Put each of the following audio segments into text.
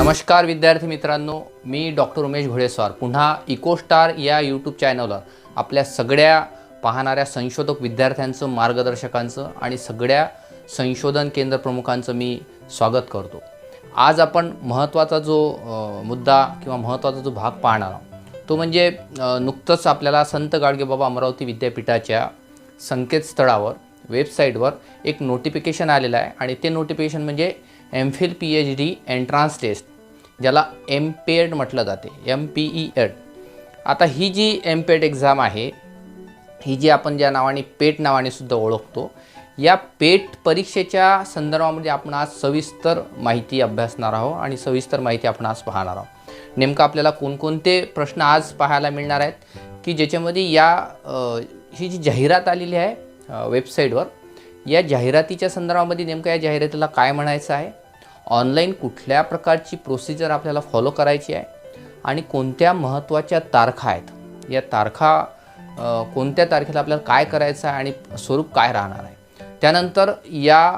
नमस्कार विद्यार्थी मित्रांनो, मी डॉक्टर उमेश घोडेस्वार पुन्हा इकोस्टार या यूट्यूब चॅनलवर आपल्या सगळ्या पाहणाऱ्या संशोधक विद्यार्थ्यांचं, मार्गदर्शकांचं आणि सगळ्या संशोधन केंद्र प्रमुखांचं मी स्वागत करतो। आज आपण महत्त्वाचा जो मुद्दा किंवा महत्त्वाचा जो भाग पाहणार आहोत तो म्हणजे नुकतंच आपल्याला संत गाडगेबाबा अमरावती विद्यापीठाच्या संकेतस्थळावर वेबसाईटवर एक नोटिफिकेशन आलेलं आहे आणि ते नोटिफिकेशन म्हणजे एमफिल पीएचडी एंट्रान्स टेस्ट, ज्याला एमपेड म्हटलं जाते, MPED। आता ही जी एमपेड एक्झाम आहे, ही जी आपण ज्या नावाने पेट नावाने सुद्धा ओळखतो, या पेट परीक्षेच्या संदर्भामध्ये आपण आज सविस्तर माहिती अभ्यासणार आहोत आणि सविस्तर माहिती आपण आज पाहणार आहोत। नेमकं आपल्याला कोणकोणते प्रश्न आज पाहायला मिळणार आहेत की ज्याच्यामध्ये ही जी जाहिरात आलेली आहे वेबसाईटवर, या जाहिरातीच्या संदर्भामध्ये नेमकं या जाहिरातीला काय म्हणायचं आहे, ऑनलाईन कुठल्या प्रकारची प्रोसिजर आपल्याला फॉलो करायची आहे आणि कोणत्या महत्त्वाच्या तारखा आहेत, या तारखा कोणत्या तारखेला आपल्याला काय करायचं आहे आणि स्वरूप काय राहणार आहे। त्यानंतर या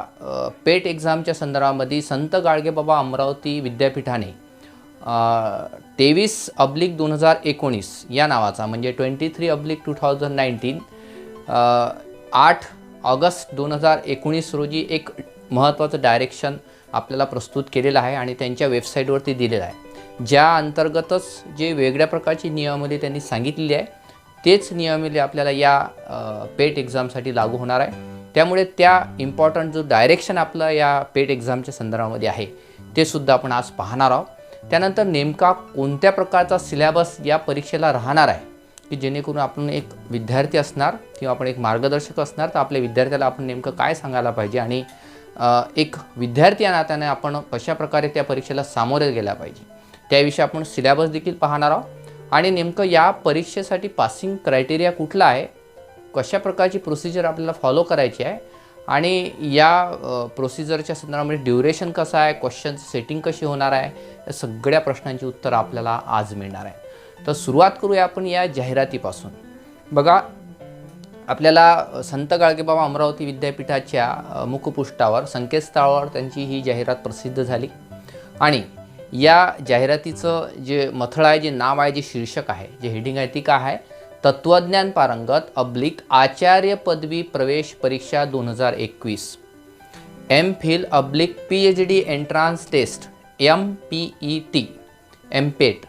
पेट एक्झामच्या संदर्भामध्ये संत गाडगेबाबा अमरावती विद्यापीठाने 23/2019 या नावाचा म्हणजे 23/2019 8 ऑगस्ट 2019 रोजी एक महत्त्वाचं डायरेक्शन आपल्याला प्रस्तुत केलेलं आहे आणि त्यांच्या वेबसाईटवरती दिलेलं आहे, ज्या अंतर्गतच जे वेगळ्या प्रकारची नियमावली त्यांनी सांगितलेली आहे तेच नियमावली आपल्याला या पेट एक्झामसाठी लागू होणार आहे। त्यामुळे त्या इम्पॉर्टंट जो डायरेक्शन आपलं या पेट एक्झामच्या संदर्भामध्ये आहे ते सुद्धा आपण आज पाहणार आहोत। त्यानंतर नेमका कोणत्या प्रकारचा सिलेबस या परीक्षेला राहणार आहे की जेणेकरून आपण एक विद्यार्थी असणार किंवा आपण एक मार्गदर्शक असणार तर आपल्या विद्यार्थ्याला आपण नेमकं काय सांगायला पाहिजे आणि एक विद्यार्थी या नात्याने आपण कशा प्रकारे त्या परीक्षेला सामोरे गेला पाहिजे त्याविषयी आपण सिलेबस देखील पाहणार आहोत। आणि नेमकं या परीक्षेसाठी पासिंग क्रायटेरिया कुठला आहे, कशा प्रकारची प्रोसिजर आपल्याला फॉलो करायची आहे आणि या प्रोसिजरच्या संदर्भामध्ये ड्युरेशन कसं आहे, क्वेश्चनचं सेटिंग कशी होणार आहे, या सगळ्या प्रश्नांची उत्तरं आपल्याला आज मिळणार आहे। तर सुरुवात करूया आपण या जाहिरातीपासून। बघा, आपल्याला संत गाडगेबाबा अमरावती विद्यापीठाच्या मुखपृष्ठावर संकेतस्थळावर त्यांची ही जाहिरात प्रसिद्ध झाली आणि या जाहिरातीचं जे मथळ आहे, जे नाव आहे, जे शीर्षक आहे, जे हेडिंग आहे ती काय आहे, तत्वज्ञान पारंगत / आचार्य पदवी प्रवेश परीक्षा 2021 MPhil / PhD entrance test MPET MPET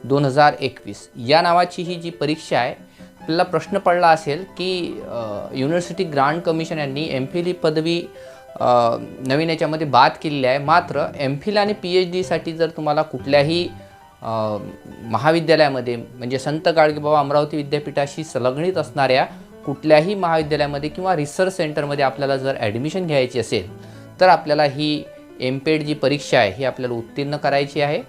2021 या नावाची ही जी परीक्षा आहे। आपल्याला प्रश्न पडला असेल की युनिव्हर्सिटी ग्रांट कमिशन यांनी एमफिल ही पदवी नवीन याच्यामध्ये बाद केलेली आहे, मात्र एमफिल आणि PhDसाठी जर तुम्हाला कुठल्याही महाविद्यालयामध्ये म्हणजे संत गाडगेबाबा अमरावती विद्यापीठाशी संलग्नित असणाऱ्या कुठल्याही महाविद्यालयामध्ये किंवा रिसर्च सेंटरमध्ये आपल्याला जर ॲडमिशन घ्यायची असेल तर आपल्याला ही एमपेड जी परीक्षा आहे ही आपल्याला उत्तीर्ण करायची आहे।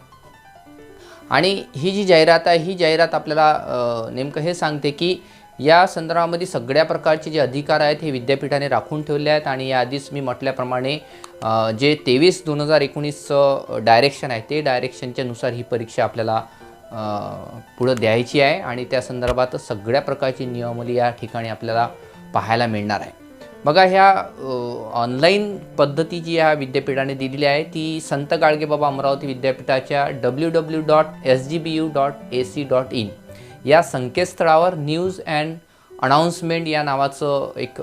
आणि ही जी जाहिरात आहे, ही जाहिरात आपल्याला नेमकं हे सांगते की या संदर्भामध्ये सगळ्या प्रकारचे जे अधिकार आहेत हे विद्यापीठाने राखून ठेवले आहेत आणि याआधीच मी म्हटल्याप्रमाणे जे 23/2019 डायरेक्शन आहे ते डायरेक्शनच्या नुसार ही परीक्षा आपल्याला पुढं द्यायची आहे आणि त्या संदर्भात सगळ्या प्रकारची नियमावली या ठिकाणी आपल्याला पाहायला मिळणार आहे। बघा, ह्या ऑनलाईन पद्धती जी ह्या विद्यापीठाने दिलेली आहे ती संत गाडगेबाबा अमरावती विद्यापीठाच्या www.sgbu.ac.in या संकेतस्थळावर न्यूज अँड अनाउन्समेंट या नावाचं एक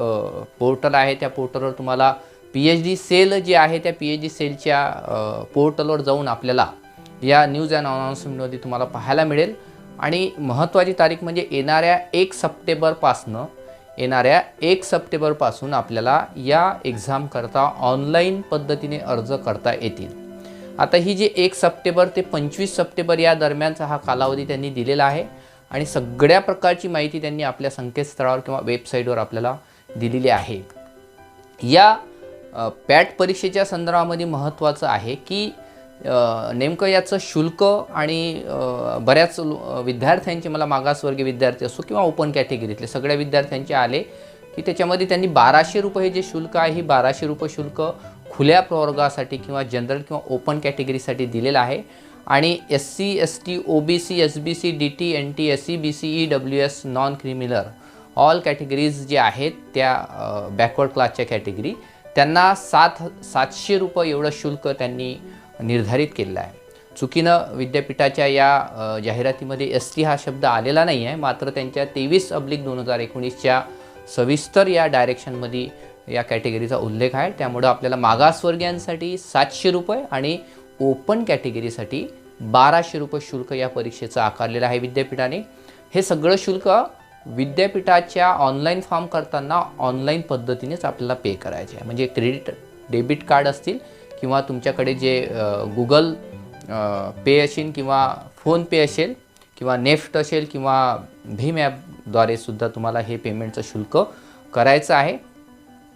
पोर्टल आहे। त्या पोर्टलवर तुम्हाला PhD सेल जे आहे त्या PhD सेलच्या पोर्टलवर जाऊन आपल्याला या न्यूज अँड अनाउन्समेंटमध्ये तुम्हाला पाहायला मिळेल। आणि महत्त्वाची तारीख म्हणजे येणाऱ्या 1 सप्टेंबरपासून आपल्याला या एक्झाम करता ऑनलाईन पद्धतीने अर्ज करता येतील। आता ही जी 1 सप्टेंबर ते 25 सप्टेंबर या दरम्यानचा हा कालावधी त्यांनी दिलेला आहे आणि सगळ्या प्रकारची माहिती त्यांनी आपल्या संकेतस्थळावर किंवा वेबसाईटवर आपल्याला दिलेली आहे। या पॅट परीक्षेच्या संदर्भामध्ये महत्त्वाचं आहे की नेमकं याचं शुल्क आणि बऱ्याच विद्यार्थ्यांचे, मला मागासवर्गीय विद्यार्थी असो किंवा ओपन कॅटेगरीतले सगळ्या विद्यार्थ्यांचे आले की त्याच्यामध्ये त्यांनी 1200 रुपये जे शुल्क आहे, ही 1200 रुपये शुल्क खुल्या प्रवर्गासाठी किंवा जनरल किंवा ओपन कॅटेगरीसाठी दिलेलं आहे आणि SC ST OBC SBC DT NT SC BC EWS non criminal all categories जे आहेत त्या बॅकवर्ड क्लासच्या कॅटेगरी त्यांना 700 रुपये एवढं शुल्क त्यांनी निर्धारित केलेलं आहे। चुकीनं विद्यापीठाच्या या जाहिरातीमध्ये ST हा शब्द आलेला नाही आहे, मात्र त्यांच्या 23/2019च्या सविस्तर या डायरेक्शनमध्ये या कॅटेगरीचा उल्लेख आहे. त्यामुळं आपल्याला मागासवर्गीयांसाठी 700 रुपये आणि ओपन कॅटेगरीसाठी 1200 रुपये शुल्क या परीक्षेचं आकारलेलं आहे विद्यापीठाने. हे सगळं शुल्क विद्यापीठाच्या ऑनलाईन फॉर्म करताना ऑनलाईन पद्धतीनेच आपल्याला पे करायचे आहे. म्हणजे क्रेडिट डेबिट कार्ड असतील किंवा तुमच्याकडे जे गुगल पे असेल किंवा फोनपे असेल किंवा नेफ्ट असेल किंवा भीम ॲपद्वारे सुद्धा तुम्हाला हे पेमेंटचं शुल्क करायचं आहे.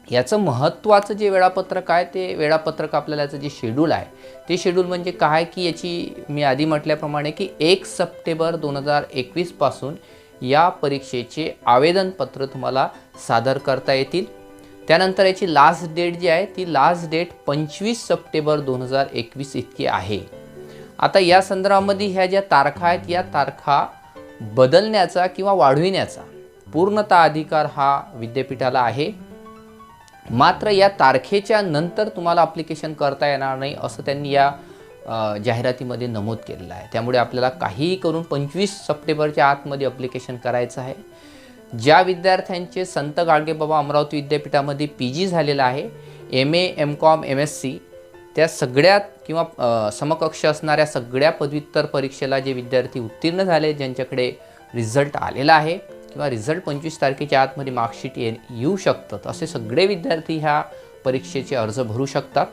याचं महत्त्वाचं जे वेळापत्रक आहे ते वेळापत्रक आपल्याला याचं जे शेड्यूल आहे ते शेड्यूल म्हणजे काय की याची मी आधी म्हटल्याप्रमाणे की 1 सप्टेंबर 2021 पासून या परीक्षेचे आवेदनपत्र तुम्हाला सादर करता येतील. त्यानंतर याची लास्ट डेट जी आहे ती लास्ट डेट 25 सप्टेंबर 2021 इतकी आहे. आता या संदर्भामध्ये ह्या ज्या तारखा आहेत या तारखा बदलण्याचा किंवा वाढविण्याचा पूर्णतः अधिकार हा विद्यापीठाला आहे. मात्र या तारखेच्या नंतर तुम्हाला ॲप्लिकेशन करता येणार नाही असं त्यांनी या जाहिरातीमध्ये नमूद केलेलं आहे. त्यामुळे आपल्याला काहीही करून 25 सप्टेंबरच्या आतमध्ये ॲप्लिकेशन करायचं आहे. ज्या विद्यार्थ्यांचे संत गाडगेबाबा अमरावती विद्यापीठामध्ये PG झालेलं आहे, MA, MCOM, MSc त्या सगळ्यात किंवा समकक्ष असणाऱ्या सगळ्या पदव्युत्तर परीक्षेला जे विद्यार्थी उत्तीर्ण झाले, ज्यांच्याकडे रिझल्ट आलेला आहे किंवा रिझल्ट 25 तारखेच्या आतमध्ये मार्कशीट येऊ शकतात, असे सगळे विद्यार्थी ह्या परीक्षेचे अर्ज भरू शकतात.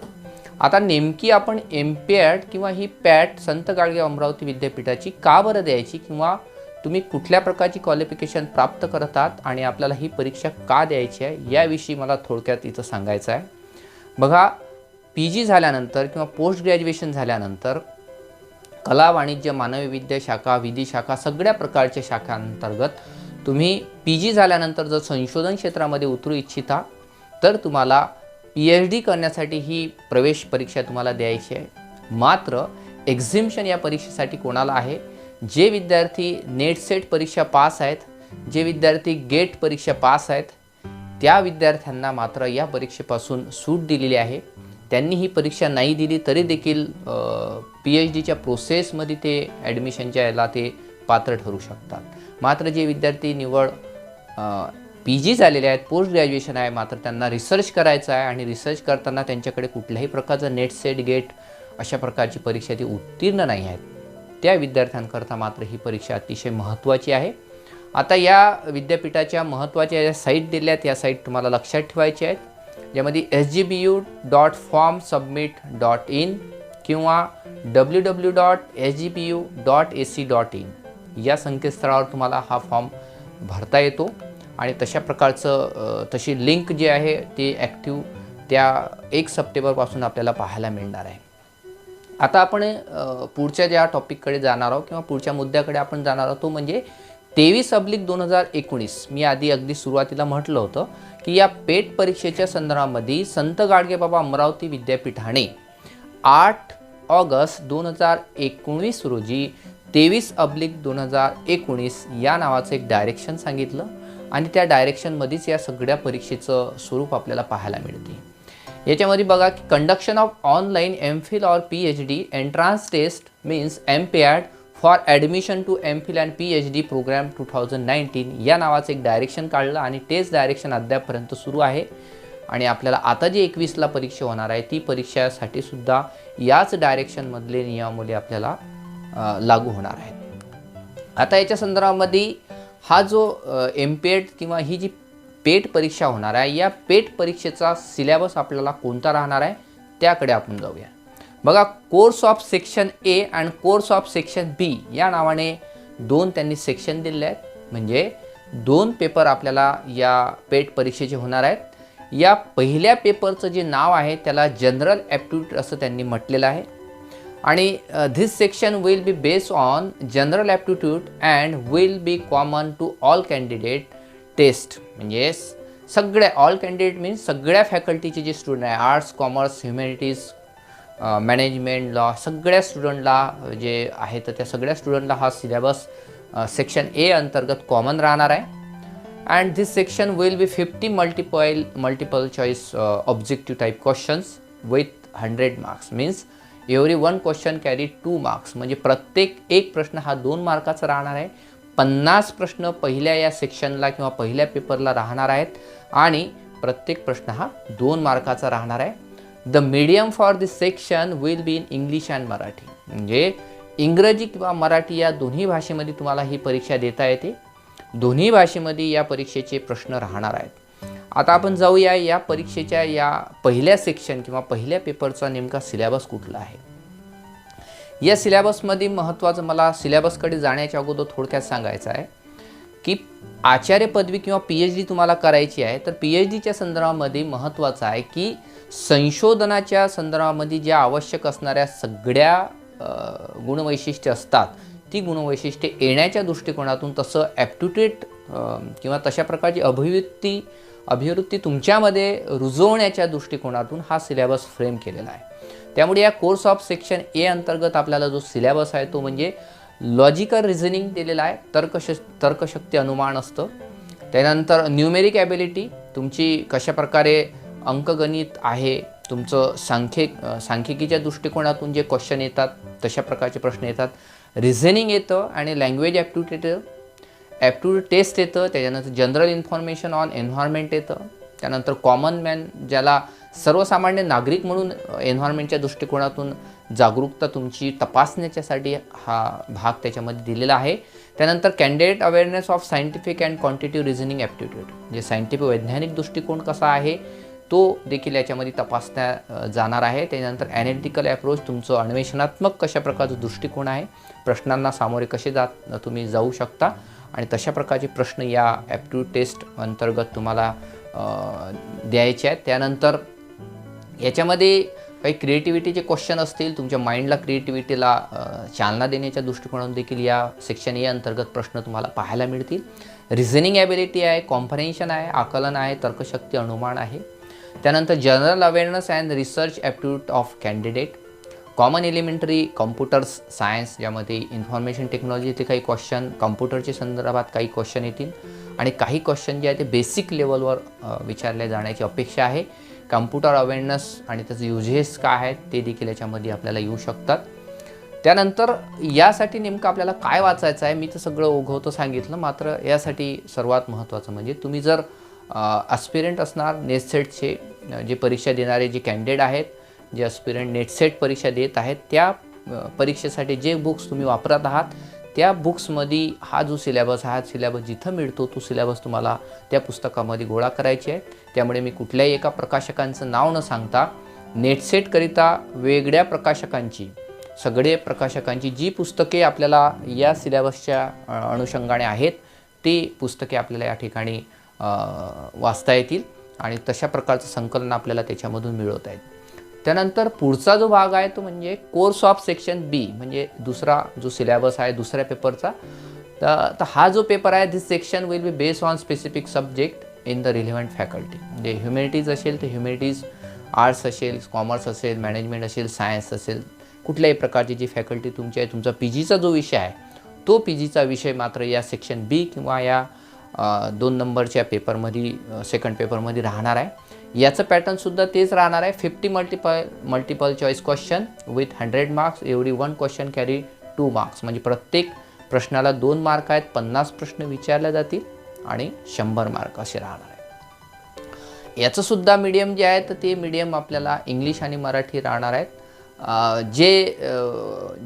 आता नेमकी आपण MPAT किंवा ही PAT संत गाडगे अमरावती विद्यापीठाची का बरं द्यायची किंवा तुम्ही कुठल्या प्रकारची क्वालिफिकेशन प्राप्त करतात आणि आपल्याला ही परीक्षा का द्यायची आहे याविषयी मला थोडक्यात इथं सांगायचं आहे. बघा, PG झाल्यानंतर किंवा पोस्ट ग्रॅज्युएशन झाल्यानंतर कला, वाणिज्य, मानवी विद्या शाखा, विधी शाखा सगळ्या प्रकारच्या शाखांतर्गत तुम्ही PG झाल्यानंतर जर संशोधन क्षेत्रामध्ये उतरू इच्छिता तर तुम्हाला PhD करण्यासाठी ही प्रवेश परीक्षा तुम्हाला द्यायची आहे. मात्र एक्झिम्शन या परीक्षेसाठी कोणाला आहे? जे विद्यार्थी नेट सेट परीक्षा पास आहेत, जे विद्यार्थी गेट परीक्षा पास आहेत, त्या विद्यार्थ्यांना मात्र या परीक्षेपासून सूट दिलेली आहे. त्यांनी ही परीक्षा नाही दिली तरी देखील PhDच्या प्रोसेसमध्ये ते ॲडमिशनच्या याला ते पात्र ठरू शकतात. मात्र जे विद्यार्थी निवड PG झालेले आहेत, पोस्ट ग्रॅज्युएशन आहे, मात्र त्यांना रिसर्च करायचं आहे आणि रिसर्च करताना त्यांच्याकडे कुठल्याही प्रकारचं नेट सेट गेट अशा प्रकारची परीक्षा ती उत्तीर्ण नाही आहेत, त्या विद्यार्थ्यांकरता मात्र ही परीक्षा अतिशय महत्त्वाची आहे. आता या विद्यापीठाच्या महत्त्वाच्या ज्या साईट दिल्या आहेत या साईट तुम्हाला लक्षात ठेवायच्या आहेत, ज्यामध्ये sgbu.formsubmit.in किंवा www.sgbu.ac.in या संकेतस्थळावर तुम्हाला हा फॉर्म भरता येतो आणि तशा प्रकारचं तशी लिंक जी आहे ती ॲक्टिव्ह त्या 1 सप्टेंबरपासून आपल्याला पाहायला मिळणार आहे. आता आपण पुढच्या ज्या टॉपिककडे जाणार आहोत किंवा पुढच्या मुद्द्याकडे आपण जाणार आहोत तो म्हणजे 23/2019. मी आधी अगदी सुरुवातीला म्हटलं होतं की या पेट परीक्षेच्या संदर्भामध्ये संत गाडगेबाबा अमरावती विद्यापीठाने 8 ऑगस्ट 2019 रोजी 23/2019 या नावाचं एक डायरेक्शन सांगितलं आणि त्या डायरेक्शनमध्येच या सगळ्या परीक्षेचं स्वरूप आपल्याला पाहायला मिळते. याच्यामध्ये बघा की कंडक्शन ऑफ ऑनलाईन MPhil और PhD entrance test means MPAT for admission to MPhil and PhD programme 2019 या नावाचं एक डायरेक्शन काढलं आणि तेच डायरेक्शन अद्यापपर्यंत सुरू आहे. आणि आपल्याला आता जी 21ला परीक्षा होणार आहे ती परीक्षेसाठी सुद्धा याच डायरेक्शनमधले नियमावली आपल्याला लागू होणार आहेत. आता याच्या संदर्भामध्ये हा जो MPAT किंवा ही जी पेट परीक्षा होणार आहे या पेट परीक्षेचा सिलेबस आपल्याला कोणता राहणार आहे त्याकडे आपण जाऊया. बघा, course of section A and course of section B या नावाने दोन त्यांनी सेक्शन दिले आहेत. म्हणजे 2 पेपर आपल्याला या पेट परीक्षेचे होणार आहेत. या पहिल्या पेपरचं जे नाव आहे त्याला जनरल ॲप्टिट्यूड असं त्यांनी म्हटलेलं आहे आणि this section will be based on general aptitude and will be common to all candidate test. म्हणजे सगळ्या ऑल कॅन्डिडेट मीन्स सगळ्या फॅकल्टीचे जे स्टुडंट आहे arts, commerce, humanities, management, law सगळ्या स्टुडंटला जे आहे तर त्या सगळ्या स्टुडंटला हा सिलेबस सेक्शन A अंतर्गत कॉमन राहणार आहे. And this section will B 50 multiple choice objective type questions with 100 marks. Means every one question carry 2 marks, म्हणजे प्रत्येक एक प्रश्न हा 2 मार्काचा राहणार आहे. 50 प्रश्न पहिल्या या सेक्शनला किंवा पहिल्या पेपरला राहणार आहेत आणि प्रत्येक प्रश्न हा 2 मार्काचा राहणार आहे. The medium for this section will be in English and Marathi, म्हणजे इंग्रजी किंवा मराठी या दोन्ही भाषेमध्ये तुम्हाला ही परीक्षा देता येते. दोन्ही भाषेमध्ये या परीक्षेचे प्रश्न राहणार आहेत. आता आपण जाऊया या परीक्षेच्या या पहिल्या सेक्शन किंवा पहिल्या पेपरचा नेमका सिलेबस कुठला आहे. या सिलेबसमध्ये महत्त्वाचं मला सिलेबसकडे जाण्याच्या अगोदर थोडक्यात सांगायचं आहे की आचार्य पदवी किंवा PhD तुम्हाला करायची आहे, तर PhDच्या संदर्भामध्ये महत्त्वाचं आहे की संशोधनाच्या संदर्भामध्ये ज्या आवश्यक असणाऱ्या सगळ्या गुणवैशिष्ट्ये असतात, ती गुणवैशिष्ट्ये येण्याच्या दृष्टिकोनातून तसं ॲप्टिट्यूड किंवा तशा प्रकारची अभिवृत्ती तुमच्यामध्ये रुजवण्याच्या दृष्टिकोनातून हा सिलेबस फ्रेम केलेला आहे. त्यामुळे या कोर्स ऑफ सेक्शन ए अंतर्गत आपल्याला जो सिलेबस आहे तो म्हणजे लॉजिकल रिझनिंग दिलेला आहे, तर्कशक्ती अनुमान असतं. त्यानंतर न्यूमेरिक ॲबिलिटी, तुमची कशा प्रकारे अंकगणित आहे, तुमचं सांख्यिकीच्या दृष्टिकोनातून जे क्वेश्चन येतात तशा प्रकारचे प्रश्न येतात. रिझनिंग येतं आणि लँग्वेज ॲप्टिट्यूड टेस्ट येतं. त्याच्यानंतर जनरल इन्फॉर्मेशन ऑन एन्व्हायरमेंट येतं. त्यानंतर कॉमन मॅन, ज्याला सर्वसामान्य नागरिक म्हणून एन्व्हायरमेंटच्या दृष्टिकोनातून जागरूकता तुमची तपासण्याच्यासाठी हा भाग त्याच्यामध्ये दिलेला आहे. त्यानंतर candidate awareness of scientific and क्वांटिटिव्ह reasoning aptitude, म्हणजे सायंटिफिक वैज्ञानिक दृष्टिकोन कसा आहे तो देखील याच्यामध्ये तपासल्या जाणार आहे. त्यानंतर ॲनालिटिकल ॲप्रोच, तुमचं अन्वेषणात्मक कशा प्रकारचा दृष्टिकोन आहे, प्रश्नांना सामोरे कसे तुम्ही जाऊ शकता आणि तशा प्रकारचे प्रश्न या ॲप्टिट्यूड टेस्ट अंतर्गत तुम्हाला द्यायचे आहेत. त्यानंतर याच्यामध्ये काही क्रिएटिव्हिटीचे क्वेश्चन असतील, तुमच्या माइंडला क्रिएटिव्हिटीला चालना देण्याच्या दृष्टिकोनातून देखील या सेक्शन ए अंतर्गत प्रश्न तुम्हाला पाहायला मिळतील. रिझनिंग ॲबिलिटी आहे, कॉम्प्रेन्शन आहे, आकलन आहे, तर्कशक्ती अनुमान आहे. त्यानंतर general awareness and research aptitude of candidate, common elementary computers science, ज्यामध्ये इन्फॉर्मेशन टेक्नॉलॉजीचे काही क्वेश्चन, कॉम्प्युटरच्या संदर्भात काही क्वेश्चन येतील आणि काही क्वेश्चन जे आहे ते बेसिक लेवलवर विचारले जाण्याची अपेक्षा आहे. कम्प्युटर अवेअरनेस आणि त्याचे युजेस काय आहेत ते देखील याच्यामध्ये आपल्याला येऊ शकतात. त्यानंतर यासाठी नेमकं आपल्याला काय वाचायचं आहे, मी तर सगळं ओघवतं सांगितलं, मात्र यासाठी सर्वात महत्त्वाचं म्हणजे तुम्ही जर ॲस्पिरंट असणार, नेटसेटचे जे परीक्षा देणारे जे कॅन्डिडेट आहेत, जे ॲस्पिरंट नेटसेट परीक्षा देत आहेत, त्या परीक्षेसाठी जे बुक्स तुम्ही वापरत आहात त्या बुक्समध्ये हा जो सिलेबस आहे, हा सिलेबस जिथं मिळतो तो सिलेबस तुम्हाला त्या पुस्तकामध्ये गोळा करायची आहे. त्यामुळे मी कुठल्याही एका प्रकाशकांचं नाव न सांगता नेटसेटकरिता वेगळ्या सगळे प्रकाशकांची जी पुस्तके आपल्याला या सिलेबसच्या अनुषंगाने आहेत ती पुस्तके आपल्याला या ठिकाणी वाचता येतील आणि तशा प्रकारचं संकलन आपल्याला त्याच्यामधून मिळवता येईल. त्यानंतर पुढचा जो भाग आहे तो म्हणजे कोर्स ऑफ सेक्शन बी, म्हणजे दुसरा जो सिलेबस आहे दुसऱ्या पेपरचा. तर हा जो पेपर आहे, this section will be based on specific subject in the relevant faculty, म्हणजे ह्युमॅनिटीज असेल तर ह्युमॅनिटीज, आर्ट्स असेल, कॉमर्स असेल, मॅनेजमेंट असेल, सायन्स असेल, कुठल्याही प्रकारची जी फॅकल्टी तुमची आहे, तुमचा PGचा जो विषय आहे तो PGचा विषय मात्र या सेक्शन बी किंवा या 2 नंबरच्या पेपरमध्ये, सेकंड पेपरमध्ये राहणार आहे. याचं पॅटर्नसुद्धा तेच राहणार आहे. 50 multiple choice question with 100 marks, every one question carry 2 marks, म्हणजे प्रत्येक प्रश्नाला 2 मार्क आहेत. 50 प्रश्न विचारले जातील आणि 100 मार्क असे राहणार आहे. याचंसुद्धा मीडियम जे आहे तर ते मीडियम आपल्याला इंग्लिश आणि मराठी राहणार आहेत.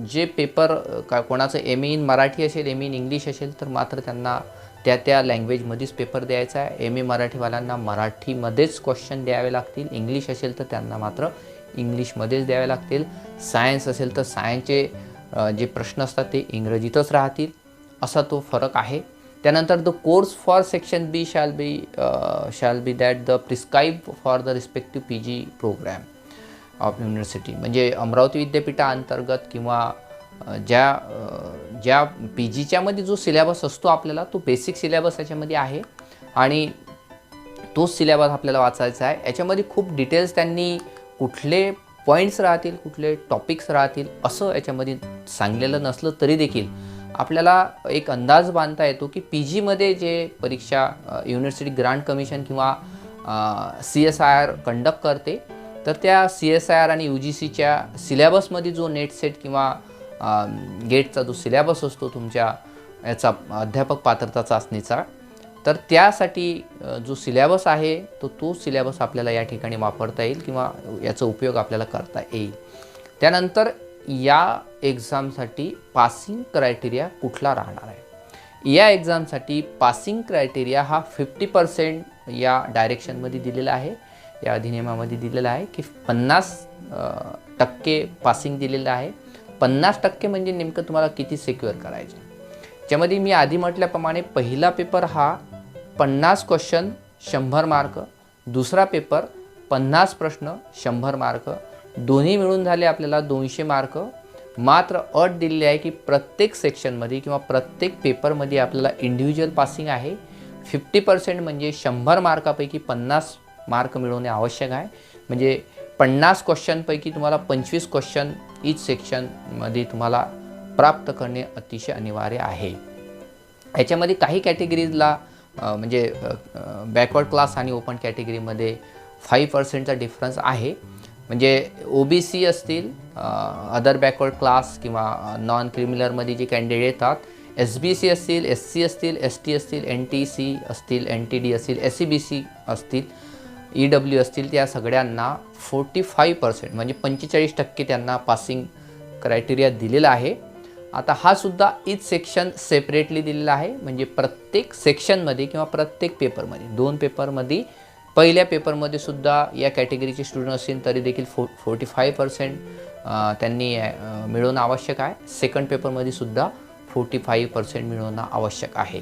जे पेपर कोणाचं MA इन मराठी असेल, MA इन इंग्लिश असेल तर मात्र त्यांना त्या लँग्वेजमध्येच पेपर द्यायचा आहे. MA मराठीवाल्यांना मराठीमध्येच क्वेश्चन द्यावे लागतील. इंग्लिश असेल तर त्यांना मात्र इंग्लिशमध्येच द्यावे लागतील. सायन्स असेल तर सायन्सचे जे प्रश्न असतात ते इंग्रजीतच राहतील, असा तो फरक आहे. त्यानंतर the course for section B shall be that the prescribe for the respective PG programme of university, म्हणजे अमरावती विद्यापीठाअंतर्गत किंवा ज्या PGच्यामध्ये जो सिलेबस असतो आपल्याला, तो बेसिक सिलेबस याच्यामध्ये आहे आणि तोच सिलेबस आपल्याला वाचायचा आहे. याच्यामध्ये खूप डिटेल्स त्यांनी कुठले पॉईंट्स राहतील, कुठले टॉपिक्स राहतील असं याच्यामध्ये सांगलेलं नसलं तरी देखील आपल्याला एक अंदाज बांधता येतो की PGमध्ये जे परीक्षा युनिव्हर्सिटी ग्रांट कमिशन किंवा CSIR कंडक्ट करते तर त्या CSIR आणि UGCच्या सिलेबसमध्ये जो नेट सेट किंवा गेटचा जो सिलेबस असतो तुमच्या याचा अध्यापक पात्रता चाचणीचा, तर त्यासाठी जो सिलेबस आहे तो सिलेबस आपल्याला या ठिकाणी वापरता येईल किंवा याचा उपयोग आपल्याला करता येईल. त्यानंतर या एक्झामसाठी पासिंग क्रायटेरिया कुठला राहणार आहे? या एक्झामसाठी पासिंग क्रायटेरिया हा 50% या डायरेक्शनमध्ये दिलेला आहे, या अधिनियमामध्ये दिलेला आहे की 50% पासिंग दिलेलं आहे. 50% म्हणजे नेमकं तुम्हाला किती सिक्युअर करायचे. ज्यामध्ये मी आधी म्हटल्याप्रमाणे पहिला पेपर हा 50 क्वेश्चन 100 मार्क, दुसरा पेपर 50 प्रश्न 100 मार्क, दोन्ही मिळून झाले आपल्याला 200 मार्क. मात्र अट दिलेली आहे की प्रत्येक सेक्शनमध्ये किंवा प्रत्येक पेपरमध्ये आपल्याला इंडिव्हिज्युअल पासिंग आहे. 50% म्हणजे 100 मार्कापैकी 50 मार्क मिळवणे आवश्यक आहे. म्हणजे 50 क्वेश्चनपैकी तुम्हाला 25 क्वेश्चन ईच सेक्शनमध्ये तुम्हाला प्राप्त करणे अतिशय अनिवार्य आहे. याच्यामध्ये काही कॅटेगरीजला म्हणजे बॅकवर्ड क्लास आणि ओपन कॅटेगरीमध्ये 5%चा डिफरन्स आहे. म्हणजे OBC असतील, अदर बॅकवर्ड क्लास किंवा नॉन क्रिमिनलमध्ये जे कॅन्डिडेट येतात, SBC असतील, SC असतील, ST असतील, NTC असतील, NTD असतील, SCBC असतील, EW असतील, त्या सगळ्यांना 45% म्हणजे 45% त्यांना पासिंग क्रायटेरिया दिलेला आहे. आता हा सुद्धा ईच सेक्शन सेपरेटली दिलेला आहे. म्हणजे प्रत्येक सेक्शनमध्ये किंवा प्रत्येक पेपरमध्ये, 2 पेपरमध्ये, पहिल्या पेपरमध्ये सुद्धा या कॅटेगरीचे स्टुडंट असतील तरी देखील 45% त्यांनी मिळवणं आवश्यक आहे. सेकंड पेपरमध्ये सुद्धा 45% मिळवणं आवश्यक आहे.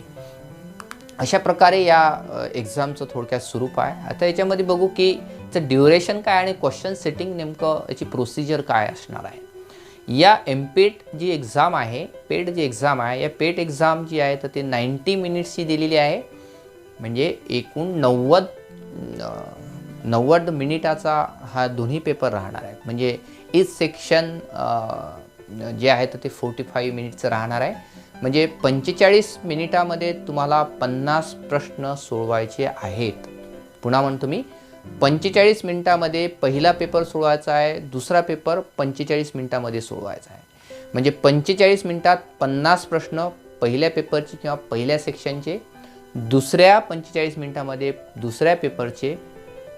अशा प्रकारे या एक्झामचं थोडक्यात स्वरूप आहे. आता याच्यामध्ये बघू की याचं ड्युरेशन काय आणि क्वेश्चन सेटिंग नेमकं याची प्रोसिजर काय असणार आहे. या MPET जी एक्झाम आहे, पेट जी एक्झाम आहे, या पेट एक्झाम जी आहे तर ते 90 मिनिट्सची दिलेली आहे. म्हणजे एकूण 90 मिनिटाचा हा दोन्ही पेपर राहणार आहे. म्हणजे ईच सेक्शन जे आहे तर ते 45 मिनिटचं राहणार आहे. म्हणजे 45 मिनिटामध्ये तुम्हाला 50 प्रश्न सोडवायचे आहेत. पुन्हा म्हणतो मी, 45 मिनिटामध्ये पहिला पेपर सोडवायचा आहे, दुसरा पेपर 45 मिनिटामध्ये सोडवायचा आहे. म्हणजे 45 मिनिटात 50 प्रश्न पहिल्या पेपरचे किंवा पहिल्या सेक्शनचे, दुसऱ्या 45 मिनिटामध्ये दुसऱ्या पेपरचे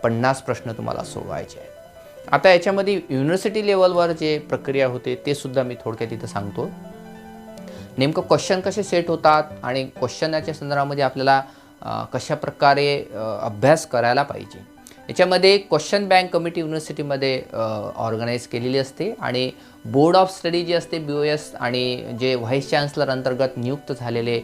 50 प्रश्न तुम्हाला सोडवायचे आहेत. आता याच्यामध्ये युनिव्हर्सिटी लेवलवर जे प्रक्रिया होते ते सुद्धा मी थोडक्यात इथं सांगतो. नेमकं क्वेश्चन कसे सेट होतात आणि क्वेश्चनाच्या संदर्भामध्ये आपल्याला कशा प्रकारे अभ्यास करायला पाहिजे. याच्यामध्ये क्वेश्चन बँक कमिटी युनिव्हर्सिटीमध्ये ऑर्गनाईज केलेली असते आणि बोर्ड ऑफ स्टडी जे असते BOS आणि जे व्हाईस चान्सलर अंतर्गत नियुक्त झालेले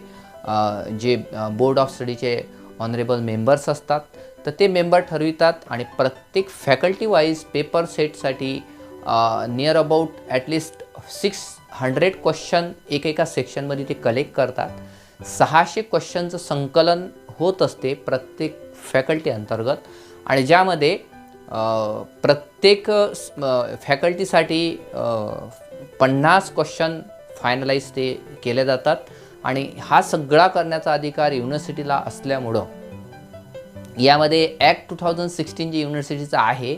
जे बोर्ड ऑफ स्टडीचे ऑनरेबल मेंबर्स असतात तर ते मेंबर ठरवितात आणि प्रत्येक फॅकल्टी वाईज पेपर सेटसाठी नियर अबाउट ॲटलिस्ट 600 क्वेश्चन एकेका सेक्शनमध्ये ते कलेक्ट करतात. 600 क्वेश्चनचं संकलन होत असते प्रत्येक फॅकल्टी अंतर्गत आणि ज्यामध्ये प्रत्येक फॅकल्टीसाठी 50 क्वेश्चन फायनलाइज ते केले जातात आणि हा सगळा करण्याचा अधिकार युनिव्हर्सिटीला असल्यामुळं यामध्ये ॲक्ट 2016 जे युनिव्हर्सिटीचं आहे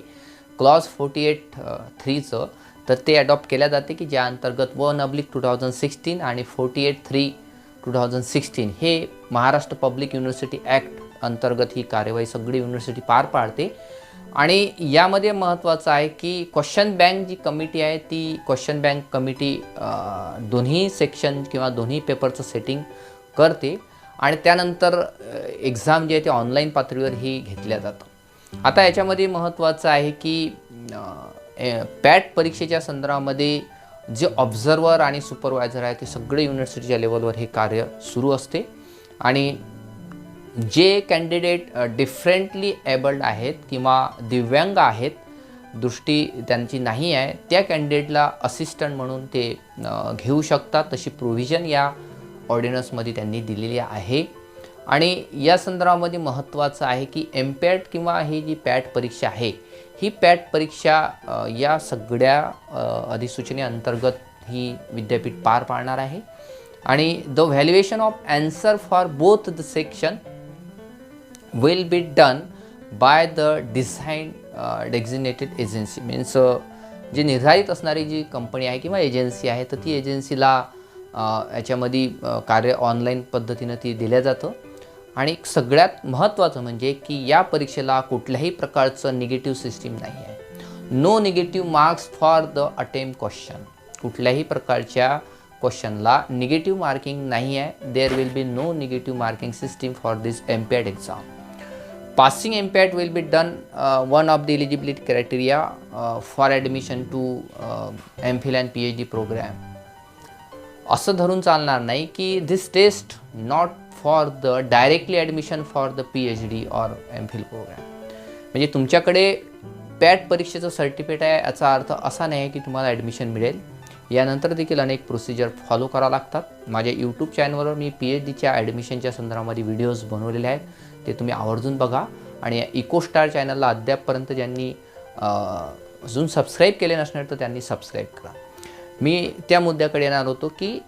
क्लॉज 48(3) तर ते अडॉप्ट केल्या जाते की ज्या अंतर्गत 1/2016 आणि 48(3)(2016 हे महाराष्ट्र पब्लिक युनिव्हर्सिटी ॲक्ट अंतर्गत ही कार्यवाही सगळी युनिव्हर्सिटी पार पाडते. आणि यामध्ये महत्त्वाचं आहे की क्वेश्चन बँक जी कमिटी आहे ती क्वेश्चन बँक कमिटी दोन्ही सेक्शन किंवा दोन्ही पेपरचं सेटिंग करते आणि त्यानंतर एक्झाम जी आहे ते ऑनलाईन पातळीवर ही घेतल्या जातं. आता याच्यामध्ये महत्त्वाचं आहे की पॅट परीक्षेच्या संदर्भामध्ये जे ऑब्झर्वर आणि सुपरवायझर आहे ते सगळे युनिव्हर्सिटीच्या लेवलवर हे कार्य सुरू असते आणि जे कॅन्डिडेट डिफरंटली एबल्ड आहेत किंवा दिव्यांग आहेत, दृष्टी त्यांची नाही आहे, त्या कॅन्डिडेटला असिस्टंट म्हणून ते घेऊ शकतात. तशी प्रोव्हिजन या ऑर्डिनन्समध्ये त्यांनी दिलेली आहे. आणि या संदर्भामध्ये महत्त्वाचं आहे की MPET किंवा ही जी पॅट परीक्षा आहे ही पॅट परीक्षा या सगळ्या अधिसूचनेअंतर्गत ही विद्यापीठ पार पाडणार आहे आणि the valuation of answer for both the section will be done by the design designated agency. Means जी निर्धारित असणारी जी कंपनी आहे किंवा एजन्सी आहे, तर ती एजन्सीला याच्यामध्ये कार्य ऑनलाईन पद्धतीनं ती दिलं जातं. आणि सगळ्यात महत्त्वाचं म्हणजे की या परीक्षेला कुठल्याही प्रकारचं निगेटिव्ह सिस्टीम नाही आहे. No negative marks for the attempt question. कुठल्याही प्रकारच्या क्वेश्चनला निगेटिव्ह मार्किंग नाही आहे. There will be no negative marking system for this MPAT exam. Passing MPAT will be done one of the eligibility criteria for admission to MPhil and PhD program. असं धरून चालणार नाही की this test not for the directly admission for the PhD or MPhil program. म्हणजे तुमच्याकडे पॅट परीक्षेचं certificate आहे याचा अर्थ असा नाही की तुम्हाला ॲडमिशन मिळेल. यानंतर देखील अनेक प्रोसिजर फॉलो करावं लागतात. माझ्या यूट्यूब चॅनलवर मी PhDच्या ॲडमिशनच्या संदर्भामध्ये व्हिडिओज बनवलेले आहेत, ते तुम्ही आवर्जून बघा. आणि या इकोस्टार चॅनलला अद्यापपर्यंत ज्यांनी अजून सबस्क्राईब केले नसणार तर त्यांनी सबस्क्राईब करा. मी त्या मुद्द्याकडे येणार होतो की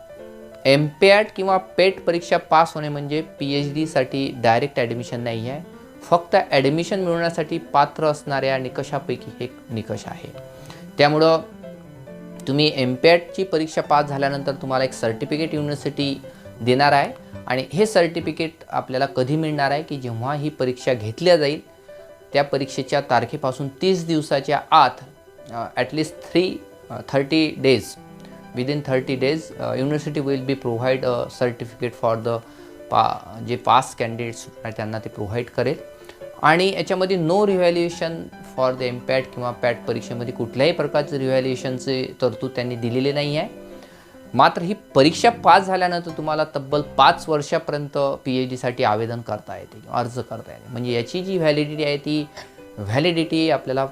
MPAT किंवा पेट परीक्षा पास होणे म्हणजे PhDसाठी डायरेक्ट ॲडमिशन नाही आहे. फक्त ॲडमिशन मिळवण्यासाठी पात्र असणाऱ्या निकषापैकी एक निकष आहे. त्यामुळं तुम्ही MPATची परीक्षा पास झाल्यानंतर तुम्हाला एक सर्टिफिकेट युनिव्हर्सिटी देणार आहे. आणि हे सर्टिफिकेट आपल्याला कधी मिळणार आहे की जेव्हा ही परीक्षा घेतल्या जाईल त्या परीक्षेच्या तारखेपासून 30 दिवसाच्या आत at least 30 days within 30 days university will be provide a certificate for the जे पास कॅन्डिडेट्स आहेत त्यांना ते प्रोव्हाइड करेल. आणि याच्यामध्ये no revaluation for the MPAT किंवा पॅट परीक्षेमध्ये कुठल्याही प्रकारचे रिव्हॅल्युएशनचे तरतूद त्यांनी दिलेले नाही आहे. मात्र ही परीक्षा पास झाल्यानंतर तुम्हाला तब्बल 5 वर्षापर्यंत PhDसाठी आवेदन करता येते, अर्ज करता येते. म्हणजे याची जी व्हॅलिडिटी आहे ती व्हॅलिडिटी आपल्याला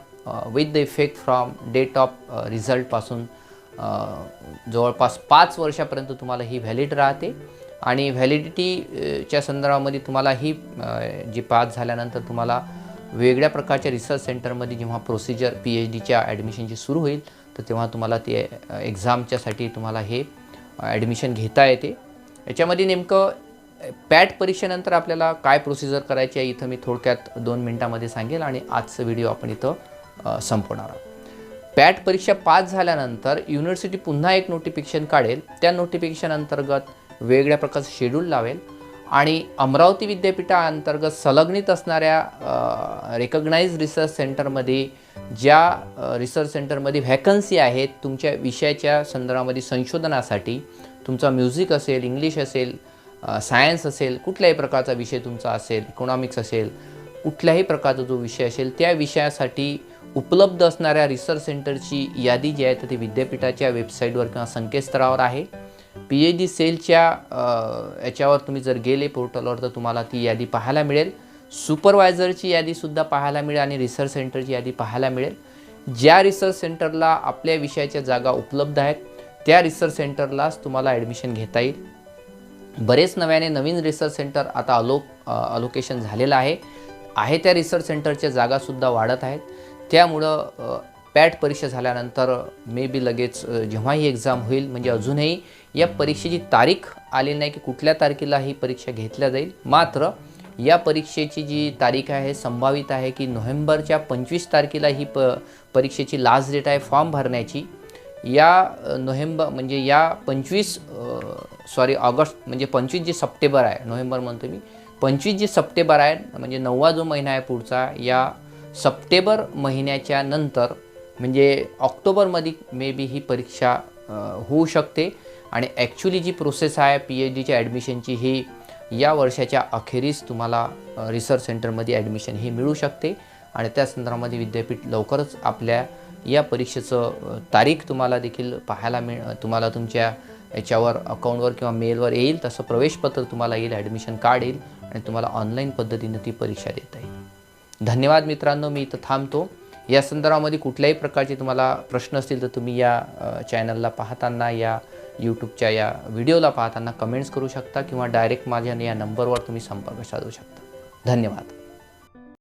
with the effect from date of रिझल्टपासून जवळपास 5 वर्षापर्यंत तुम्हाला ही व्हॅलिड राहते. आणि व्हॅलिडिटीच्या संदर्भामध्ये तुम्हाला ही जी पास झाल्यानंतर तुम्हाला वेगळ्या प्रकारच्या रिसर्च सेंटरमध्ये जेव्हा प्रोसिजर PhDच्या ॲडमिशनची सुरू होईल तर तेव्हा तुम्हाला ते एक्झामच्यासाठी तुम्हाला हे ॲडमिशन घेता येते. याच्यामध्ये नेमकं पॅट परीक्षेनंतर आपल्याला काय प्रोसिजर करायची आहे इथं मी थोडक्यात 2 मिनटामध्ये सांगेल आणि आजचं व्हिडिओ आपण इथं संपवणार आहोत. पॅट परीक्षा पास झाल्यानंतर युनिव्हर्सिटी पुन्हा एक नोटिफिकेशन काढेल. त्या नोटिफिकेशन अंतर्गत वेगळ्या प्रकारचं शेड्यूल लावेल आणि अमरावती विद्यापीठाअंतर्गत संलग्नित असणाऱ्या रिकग्नाइज रिसर्च सेंटरमध्ये ज्या रिसर्च सेंटरमध्ये व्हॅकन्सी आहेत तुमच्या विषयाच्या संदर्भामध्ये संशोधनासाठी, तुमचा म्युझिक असेल, इंग्लिश असेल, सायन्स असेल, कुठल्याही प्रकारचा विषय तुमचा असेल, इकॉनॉमिक्स असेल, कुठल्याही प्रकारचा जो विषय असेल त्या विषयासाठी उपलब्ध असणाऱ्या रिसर्च सेंटरची यादी जी आहे तर ती विद्यापीठाच्या वेबसाईटवर किंवा संकेतस्थळावर आहे. PhD सेलच्या याच्यावर तुम्ही जर गेले पोर्टलवर तर तुम्हाला ती यादी पाहायला मिळेल. सुपरवायझरची यादीसुद्धा पाहायला मिळेल आणि रिसर्च सेंटरची यादी पाहायला मिळेल. ज्या रिसर्च सेंटरला आपल्या विषयाच्या जागा उपलब्ध आहेत त्या रिसर्च सेंटरलाच तुम्हाला ॲडमिशन घेता येईल. बरेच नवीन रिसर्च सेंटर आता अलोकेशन झालेलं आहे त्या रिसर्च सेंटरच्या जागासुद्धा वाढत आहेत. त्यामुळं पॅट परीक्षा झाल्यानंतर मे बी लगेच जेव्हा ही एक्झाम होईल म्हणजे अजूनही या परीक्षेची तारीख आली नाही की कुठल्या तारखेला ही परीक्षा घेतल्या जाईल. मात्र या परीक्षेची जी तारीख आहे संभावित आहे की नोव्हेंबरच्या 25 तारखेला ही परीक्षेची लास्ट डेट आहे फॉर्म भरण्याची. या नोव्हेंबर म्हणजे या ऑगस्ट म्हणजे 25 जे सप्टेंबर आहे, नोव्हेंबर म्हणतो मी, 25 जे सप्टेंबर आहे म्हणजे 9वा जो महिना आहे पुढचा, या सप्टेंबर महिन्याच्या नंतर म्हणजे ऑक्टोबरमध्ये मे बी ही परीक्षा होऊ शकते. आणि ॲक्च्युली जी प्रोसेस आहे PhDच्या ॲडमिशनची ही या वर्षाच्या अखेरीस तुम्हाला रिसर्च सेंटरमध्ये ॲडमिशन ही मिळू शकते. आणि त्या संदर्भामध्ये विद्यापीठ लवकरच आपल्या या परीक्षेचं तारीख तुम्हाला देखील पाहायला तुम्हाला तुमच्या याच्यावर अकाउंटवर किंवा मेलवर येईल. तसं प्रवेशपत्र तुम्हाला येईल, ॲडमिशन कार्ड येईल आणि तुम्हाला ऑनलाईन पद्धतीने ती परीक्षा देता येईल. धन्यवाद मित्रांनो, मी इथं थांबतो. या संदर्भामध्ये कुठल्याही प्रकारचे तुम्हाला प्रश्न असतील तर तुम्ही या चॅनलला पाहताना, या यूट्यूबच्या या व्हिडिओला पाहताना कमेंट्स करू शकता किंवा डायरेक्ट माझ्या या नंबरवर तुम्ही संपर्क साधू शकता. धन्यवाद.